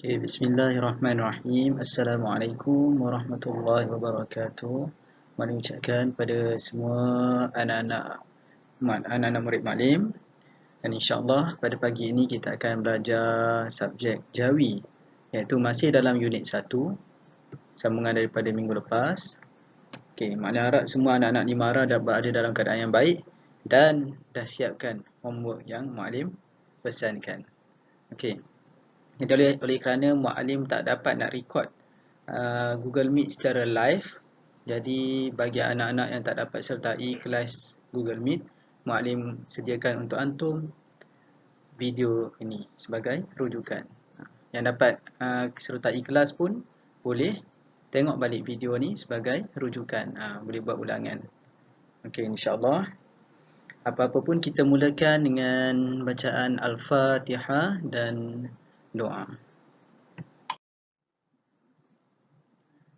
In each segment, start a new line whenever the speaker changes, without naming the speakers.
Okay, bismillahirrahmanirrahim. Assalamualaikum warahmatullahi wabarakatuh. Mari ucapkan pada semua anak-anak murid maklim. Dan insyaAllah pada pagi ini kita akan belajar subjek Jawi, iaitu masih dalam unit 1, sambungan daripada minggu lepas. Okay, maknanya harap semua anak-anak di Mara berada dalam keadaan yang baik dan dah siapkan homework yang maklim pesankan. Okay. Jadi oleh kerana Mu'alim tak dapat nak record Google Meet secara live, jadi bagi anak-anak yang tak dapat sertai kelas Google Meet, Mu'alim sediakan untuk antum video ini sebagai rujukan. Yang dapat sertai kelas pun boleh tengok balik video ni sebagai rujukan, boleh buat ulangan. Okey, insyaAllah. Apa-apa pun kita mulakan dengan bacaan Al-Fatihah dan doa.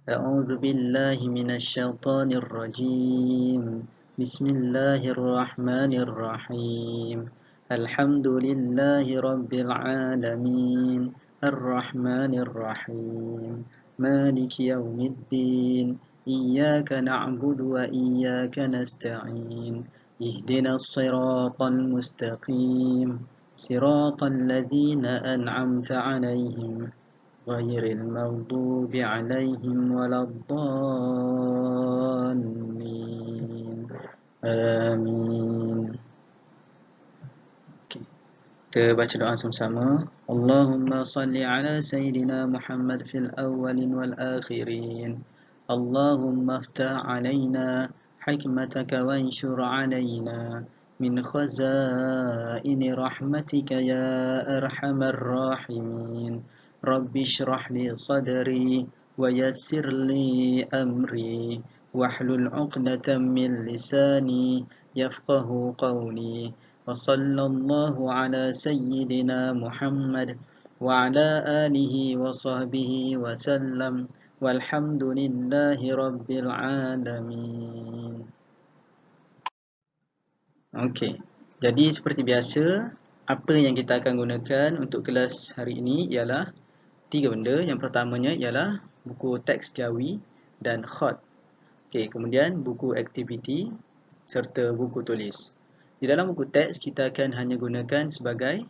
أعوذ بالله من الشيطان الرجيم بسم الله الرحمن الرحيم الحمد لله رب العالمين الرحمن الرحيم مالك يوم الدين إياك نعبد وإياك نستعين اهدنا الصراط المستقيم صراط الذين أنعمت عليهم غير المغضوب عليهم ولا الضالين آمين. Kita baca doa sama-sama. Allahumma salli ala Sayyidina Muhammad fil awwalin wal akhirin. Allahumma aftah alaina hikmataka wa anshur alaina min khazaini rahmatika ya arhamar rahimin. Rabbi shrah li sadri wa yassir li amri wahlul 'uqdatam min lisani yafqahu qawli. Wa sallallahu ala sayyidina Muhammad wa ala alihi wa sahbihi wa sallam walhamdulillahi rabbil alamin. Okey. Jadi seperti biasa, apa yang kita akan gunakan untuk kelas hari ini ialah 3 benda. Yang pertamanya ialah buku teks Jawi dan khat. Okey, kemudian buku aktiviti serta buku tulis. Di dalam buku teks kita akan hanya gunakan sebagai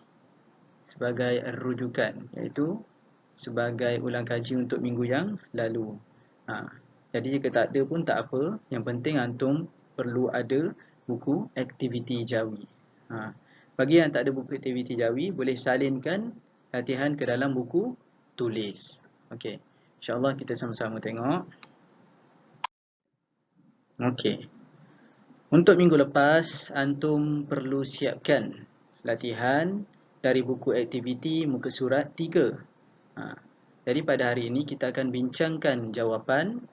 rujukan, iaitu sebagai ulang kaji untuk minggu yang lalu. Jadi jika tak ada pun tak apa, yang penting antum perlu ada buku aktiviti Jawi. Bagi yang tak ada buku aktiviti Jawi, boleh salinkan latihan ke dalam buku tulis. Okey, insyaAllah kita sama-sama tengok. Okey. Untuk minggu lepas, antum perlu siapkan latihan dari buku aktiviti muka surat 3. Jadi pada hari ini kita akan bincangkan jawapan.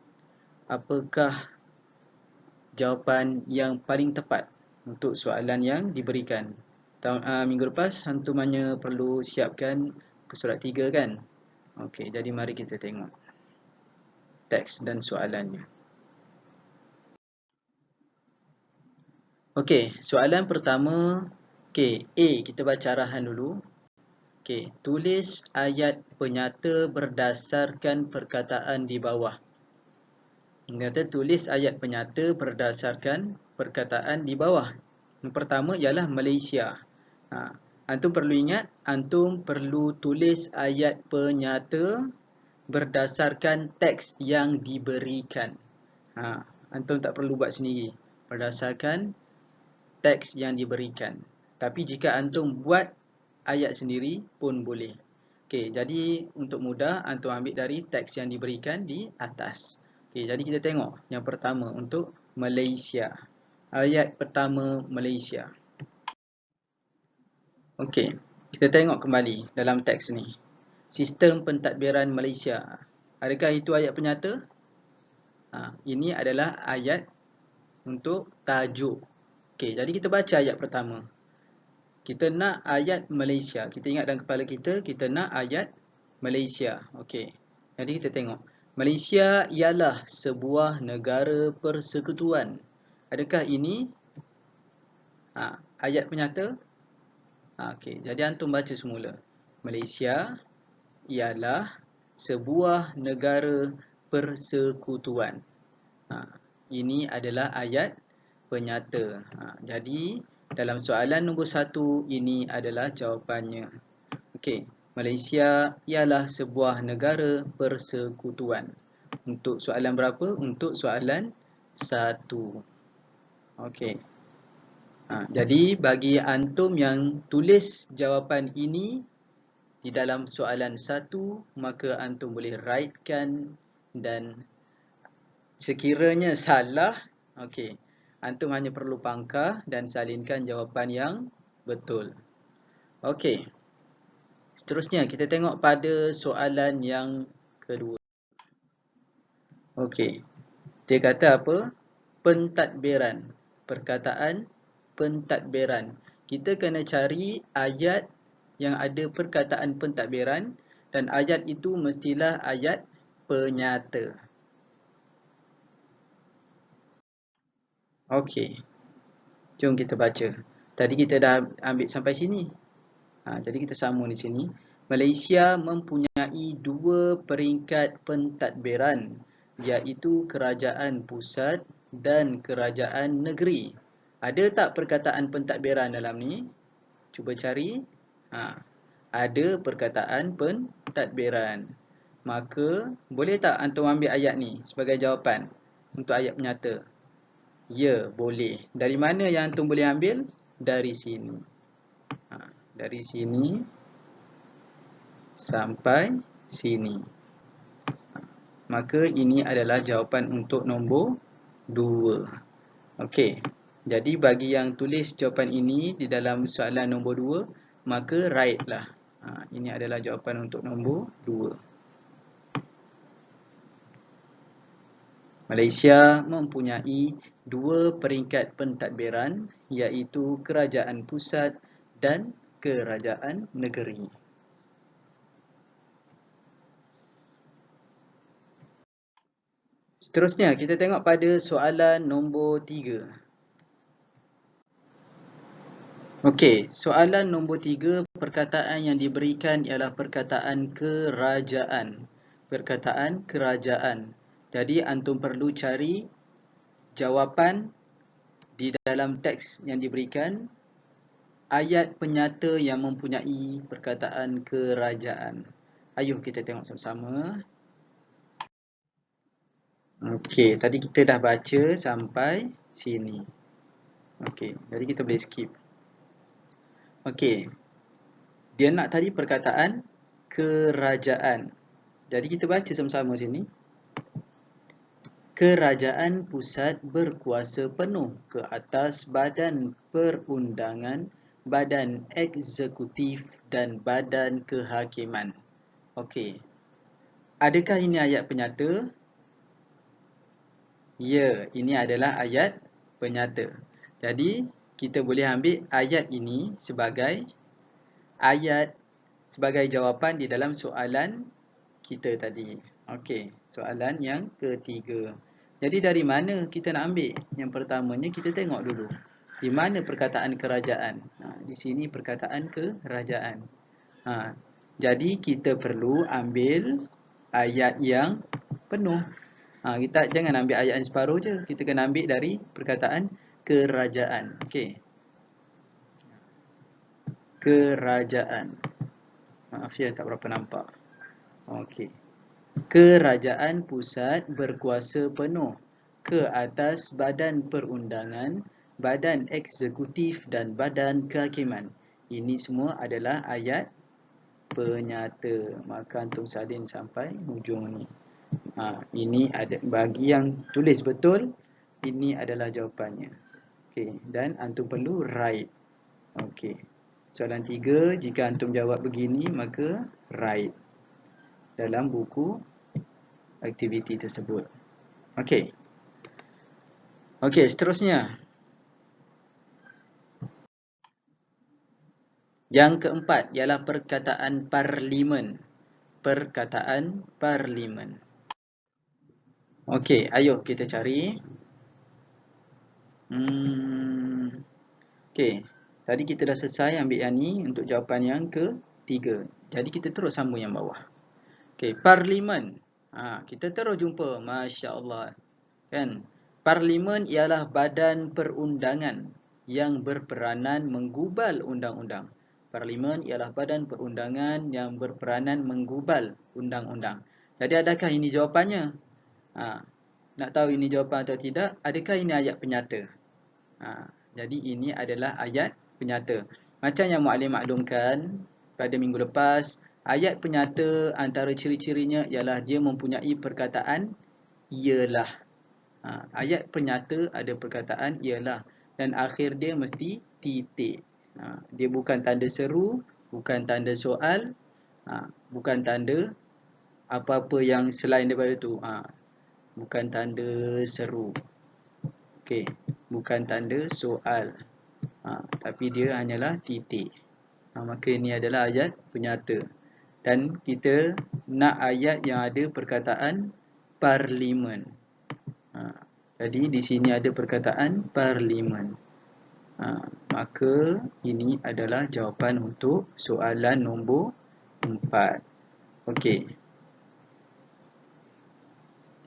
Apakah jawapan yang paling tepat untuk soalan yang diberikan. Minggu lepas, antum hanya perlu siapkan muka surat 3 kan? Okey, jadi mari kita tengok teks dan soalannya. Okey, soalan pertama, A, kita baca arahan dulu. Okey, tulis ayat penyata berdasarkan perkataan di bawah. Kata tulis ayat penyata berdasarkan perkataan di bawah. Yang pertama ialah Malaysia. Antum perlu ingat, antum perlu tulis ayat penyata berdasarkan teks yang diberikan. Antum tak perlu buat sendiri. Berdasarkan teks yang diberikan. Tapi jika antum buat ayat sendiri pun boleh. Okey, jadi untuk mudah antum ambil dari teks yang diberikan di atas. Okey, jadi kita tengok yang pertama untuk Malaysia. Ayat pertama Malaysia. Okey, kita tengok kembali dalam teks ni. Sistem pentadbiran Malaysia. Adakah itu ayat penyata? Ini adalah ayat untuk tajuk. Okey, jadi kita baca ayat pertama. Kita nak ayat Malaysia. Kita ingat dalam kepala kita, kita nak ayat Malaysia. Okey, jadi kita tengok. Malaysia ialah sebuah negara persekutuan. Adakah ini ayat penyata? Okey, jadi antum baca semula. Malaysia ialah sebuah negara persekutuan. Ini adalah ayat penyata. Jadi dalam soalan nombor 1 ini adalah jawapannya. Okey, Malaysia ialah sebuah negara persekutuan. Untuk soalan berapa? Untuk soalan 1. Okey. Jadi bagi antum yang tulis jawapan ini di dalam soalan 1, maka antum boleh writekan, dan sekiranya salah, okey, antum hanya perlu pangkah dan salinkan jawapan yang betul. Okey. Seterusnya kita tengok pada soalan yang kedua. Okey. Dia kata apa? Pentadbiran. Perkataan pentadbiran. Kita kena cari ayat yang ada perkataan pentadbiran, dan ayat itu mestilah ayat penyata. Okey. Jom kita baca. Tadi kita dah ambil sampai sini. Jadi kita sambung di sini. Malaysia mempunyai 2 peringkat pentadbiran, iaitu kerajaan pusat dan kerajaan negeri. Ada tak perkataan pentadbiran dalam ni? Cuba cari. Ada perkataan pentadbiran. Maka boleh tak antum ambil ayat ni sebagai jawapan untuk ayat penyata? Ya, boleh. Dari mana yang antum boleh ambil? Dari sini. Dari sini sampai sini. Maka ini adalah jawapan untuk nombor 2. Okey. Jadi bagi yang tulis jawapan ini di dalam soalan nombor 2, maka write lah. Ini adalah jawapan untuk nombor 2. Malaysia mempunyai 2 peringkat pentadbiran, iaitu kerajaan pusat dan kerajaan negeri. Seterusnya, kita tengok pada soalan nombor 3. Okey, soalan nombor 3, perkataan yang diberikan ialah perkataan kerajaan. Perkataan kerajaan. Jadi, antum perlu cari jawapan di dalam teks yang diberikan, ayat penyata yang mempunyai perkataan kerajaan. Ayuh kita tengok sama-sama. Okey, tadi kita dah baca sampai sini. Okey, jadi kita boleh skip. Okey. Dia nak tadi perkataan kerajaan. Jadi kita baca sama-sama sini. Kerajaan pusat berkuasa penuh ke atas badan perundangan, badan eksekutif dan badan kehakiman. Okey. Adakah ini ayat penyata? Ya, ini adalah ayat penyata. Jadi, kita boleh ambil ayat ini sebagai ayat, sebagai jawapan di dalam soalan kita tadi. Okey, soalan yang ketiga. Jadi, dari mana kita nak ambil? Yang pertamanya, kita tengok dulu. Di mana perkataan kerajaan? Di sini perkataan kerajaan. Jadi, kita perlu ambil ayat yang penuh. Kita jangan ambil ayat yang separuh je. Kita kena ambil dari perkataan kerajaan. Okey. Kerajaan. Maaf ya, tak berapa nampak. Okey. Kerajaan pusat berkuasa penuh ke atas badan perundangan, badan eksekutif dan badan kehakiman. Ini semua adalah ayat penyata. Maka antum salin sampai hujung ni. Ini ada bagi yang tulis betul, ini adalah jawapannya. Okey, dan antum perlu write. Okey. Soalan 3, jika antum jawab begini, maka write dalam buku aktiviti tersebut. Okey. Okey, seterusnya. Yang keempat ialah perkataan parlimen. Perkataan parlimen. Okey, ayuh kita cari. Okey, tadi kita dah selesai ambil yang ni untuk jawapan yang ketiga. Jadi kita terus sambung yang bawah. Okey, parlimen. Kita terus jumpa, masya-Allah. Kan? Parlimen ialah badan perundangan yang berperanan menggubal undang-undang. Parlimen ialah badan perundangan yang berperanan menggubal undang-undang. Jadi adakah ini jawapannya? Nak tahu ini jawapan atau tidak? Adakah ini ayat penyata? Jadi ini adalah ayat penyata. Macam yang Muallim maklumkan pada minggu lepas, ayat penyata antara ciri-cirinya ialah dia mempunyai perkataan ialah. Ayat penyata ada perkataan ialah dan akhir dia mesti titik. Dia bukan tanda seru, bukan tanda soal, bukan tanda apa-apa yang selain daripada itu. Bukan tanda seru. Okey, bukan tanda soal. Tapi dia hanyalah titik. Maka ini adalah ayat penyata. Dan kita nak ayat yang ada perkataan parlimen. Jadi di sini ada perkataan parlimen. Maka ini adalah jawapan untuk soalan nombor 4. Okey.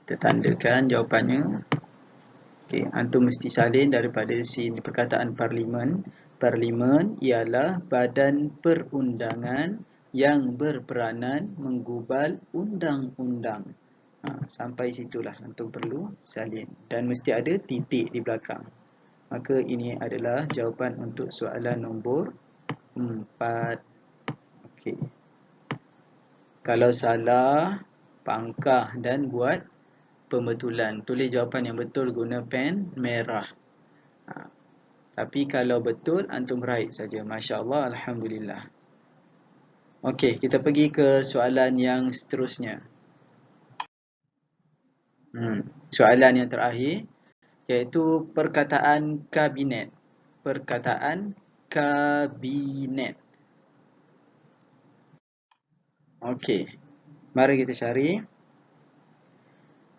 Kita tandakan jawapannya. Okey, antum mesti salin daripada sini perkataan parlimen. Parlimen ialah badan perundangan yang berperanan menggubal undang-undang. Sampai situlah antum perlu salin dan mesti ada titik di belakang. Maka ini adalah jawapan untuk soalan nombor 4. Okey. Kalau salah, pangkah dan buat pembetulan. Tulis jawapan yang betul guna pen merah. Tapi kalau betul, antum right saja. Masya Allah, Alhamdulillah. Okey, kita pergi ke soalan yang seterusnya. Soalan yang terakhir, iaitu perkataan kabinet. Perkataan kabinet. Okey, mari kita cari.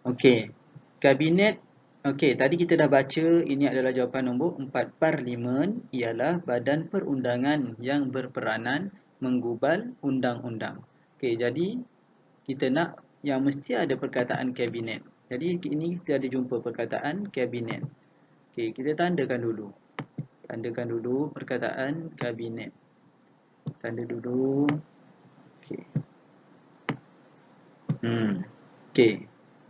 Okey, kabinet. Okey, tadi kita dah baca ini adalah jawapan nombor 4. Parlimen ialah badan perundangan yang berperanan menggubal undang-undang. Okey, jadi kita nak yang mesti ada perkataan kabinet. Jadi ini kita ada jumpa perkataan kabinet. Okey, kita tandakan dulu. Tandakan dulu perkataan kabinet. Tanda dulu. Okey. Okey.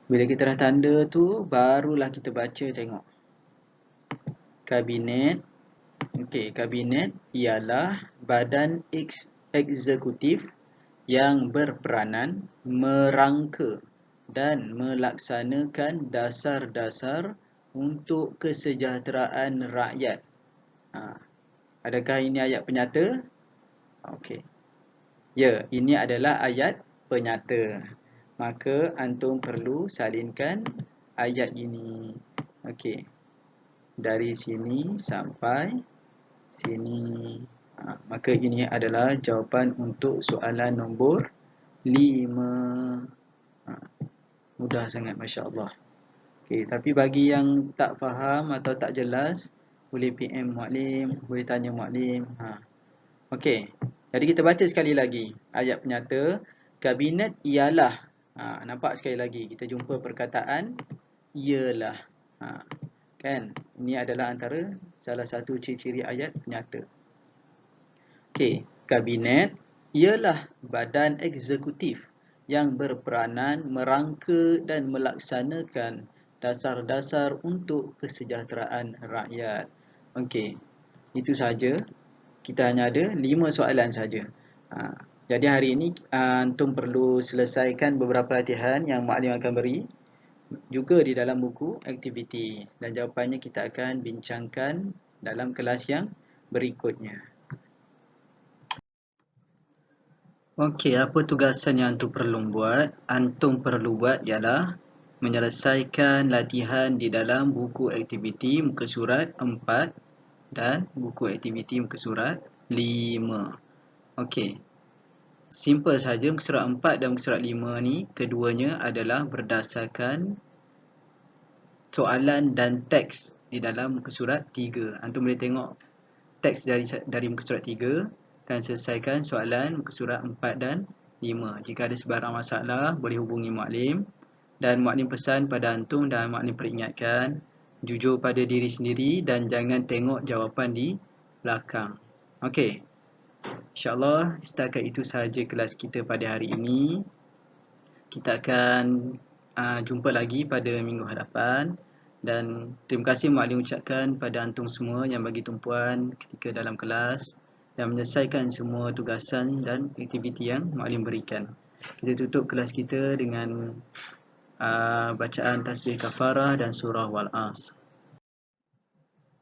Bila kita dah tanda tu, barulah kita baca tengok. Kabinet. Okey, kabinet ialah badan eksekutif yang berperanan merangka dan melaksanakan dasar-dasar untuk kesejahteraan rakyat. Adakah ini ayat penyata? Okey. Ya, ini adalah ayat penyata. Maka antum perlu salinkan ayat ini. Okey. Dari sini sampai sini. Maka ini adalah jawapan untuk soalan nombor 5. Mudah sangat, Masya Allah. Okey, tapi bagi yang tak faham atau tak jelas, boleh PM Muallim, boleh tanya Muallim. Okey, jadi kita baca sekali lagi ayat penyata. Kabinet ialah, nampak sekali lagi, kita jumpa perkataan ialah. Kan, ini adalah antara salah satu ciri-ciri ayat penyata. Okey, kabinet ialah badan eksekutif yang berperanan merangka dan melaksanakan dasar-dasar untuk kesejahteraan rakyat. Okey, itu saja. Kita hanya ada 5 soalan saja. Jadi hari ini antum perlu selesaikan beberapa latihan yang Muallim akan beri juga di dalam buku aktiviti, dan jawapannya kita akan bincangkan dalam kelas yang berikutnya. Okey, apa tugasan yang antum perlu buat? Antum perlu buat ialah menyelesaikan latihan di dalam buku aktiviti muka surat 4 dan buku aktiviti muka surat 5. Okey. Simple saja, muka surat 4 dan muka surat 5 ni keduanya adalah berdasarkan soalan dan teks di dalam muka surat 3. Antum boleh tengok teks dari muka surat 3 dan selesaikan soalan muka surat 4 dan 5. Jika ada sebarang masalah, boleh hubungi Muallim. Dan Muallim pesan pada antum dan Muallim peringatkan, jujur pada diri sendiri dan jangan tengok jawapan di belakang. Okey. InsyaAllah setakat itu sahaja kelas kita pada hari ini. Kita akan jumpa lagi pada minggu hadapan. Dan terima kasih Muallim ucapkan pada antum semua yang bagi tumpuan ketika dalam kelas dan menyelesaikan semua tugasan dan aktiviti yang Muallim berikan. Kita tutup kelas kita dengan bacaan tasbih kafarah dan surah Wal-Asr.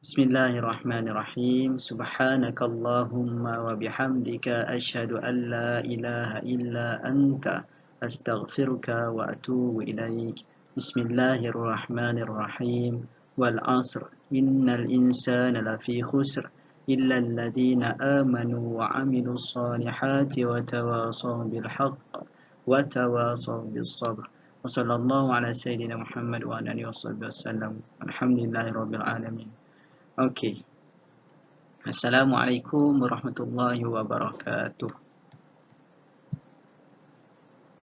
Bismillahirrahmanirrahim. Subhanakallahumma wa bihamdika asyhadu an la ilaha illa anta astaghfiruka wa atubu ilaik. Bismillahirrahmanirrahim. Wal 'asr innal insana lafi khusr illa alladhina amanu wa 'amilus solihati wa tawasaw bil haqq wa tawasaw bis sabr. Wa sallallahu ala sayyidina Muhammad wa alihi wasallam. Alhamdulillahirabbil alamin. Okey. Assalamualaikum warahmatullahi wabarakatuh.